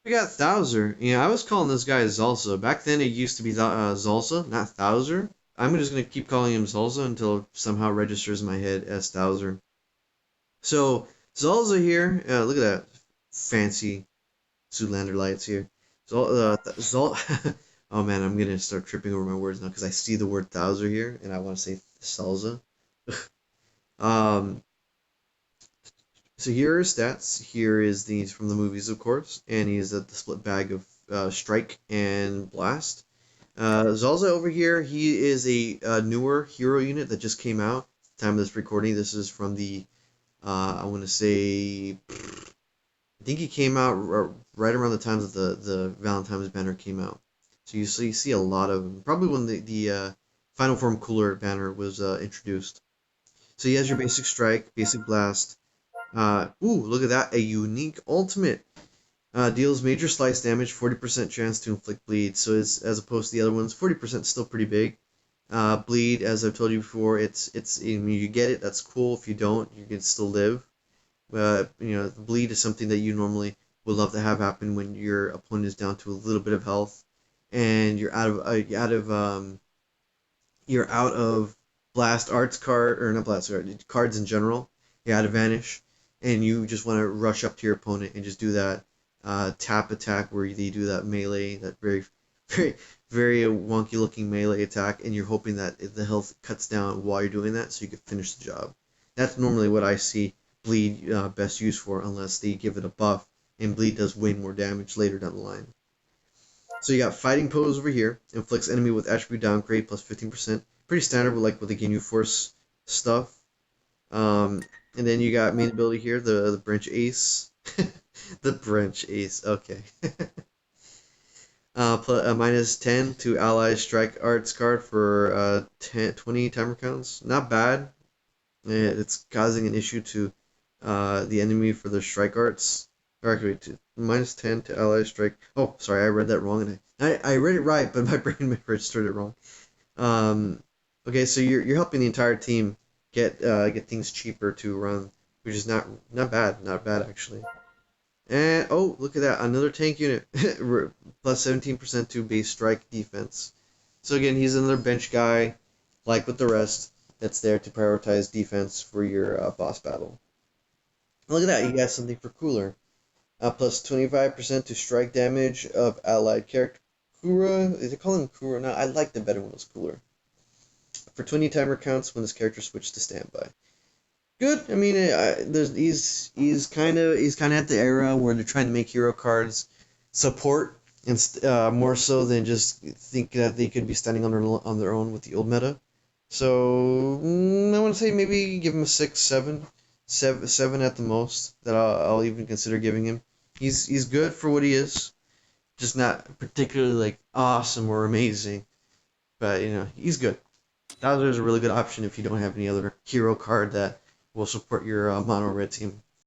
We got Thouser. I was calling this guy Salza. Back then it used to be Salza, not Thouser. I'm just gonna keep calling him Salza until it somehow registers in my head as Thouser. So Salza here, look at that fancy Zoolander lights here. Zol. Oh man, I'm gonna start tripping over my words now because I see the word Thouser here and I want to say Salza. Um, so here are his stats. Here is these from the movies, of course, and he's at the split bag of Strike and Blast. Zalza over here, he is a newer hero unit that just came out. At the time of this recording, this is from the I want to say, I think he came out right around the times that the Valentine's banner came out. So you see a lot of them. Probably when the Final Form Cooler banner was introduced. So he has your basic strike, basic blast. Look at that, a unique ultimate. Deals major slice damage, 40% chance to inflict bleed. So it's, as opposed to the other ones, 40% still pretty big. Bleed, as I've told you before, it's you get it, that's cool. If you don't, you can still live. The bleed is something that you normally would love to have happen when your opponent is down to a little bit of health, and you're out of blast arts card or not blast cards in general. You're out of vanish, and you just want to rush up to your opponent and just do that tap attack where they do that melee, that very, very wonky looking melee attack, and you're hoping that the health cuts down while you're doing that so you can finish the job. That's normally what I see bleed best used for, unless they give it a buff, and bleed does way more damage later down the line. So you got fighting pose over here, inflicts enemy with attribute downgrade plus 15%. Pretty standard with the Ginyu Force stuff. And then you got main ability here, the branch ace. The branch ace, okay. Minus 10 to allies strike arts card for 20 timer counts. Not bad. It's causing an issue to the enemy for their strike arts. Or actually, minus 10 to allies strike. Oh, sorry, I read that wrong, and I read it right, but my brain registered it wrong. Okay, so you're helping the entire team get things cheaper to run, which is not bad actually. And oh, look at that, another tank unit, plus 17% to base strike defense. So again, he's another bench guy, like with the rest, that's there to prioritize defense for your boss battle. Look at that, you got something for cooler. Plus 25% to strike damage of allied character. Kura, is it calling him Kura? No, I liked it better when it was cooler. For 20 timer counts when this character switched to standby. Good. I mean, he's kind of at the era where they're trying to make hero cards support, and more so than just think that they could be standing on their own with the old meta. So I want to say maybe give him a 6, 7, 7 at the most. That I'll even consider giving him. He's good for what he is, just not particularly awesome or amazing, but he's good. Thouser is a really good option if you don't have any other hero card that will support your mono red team.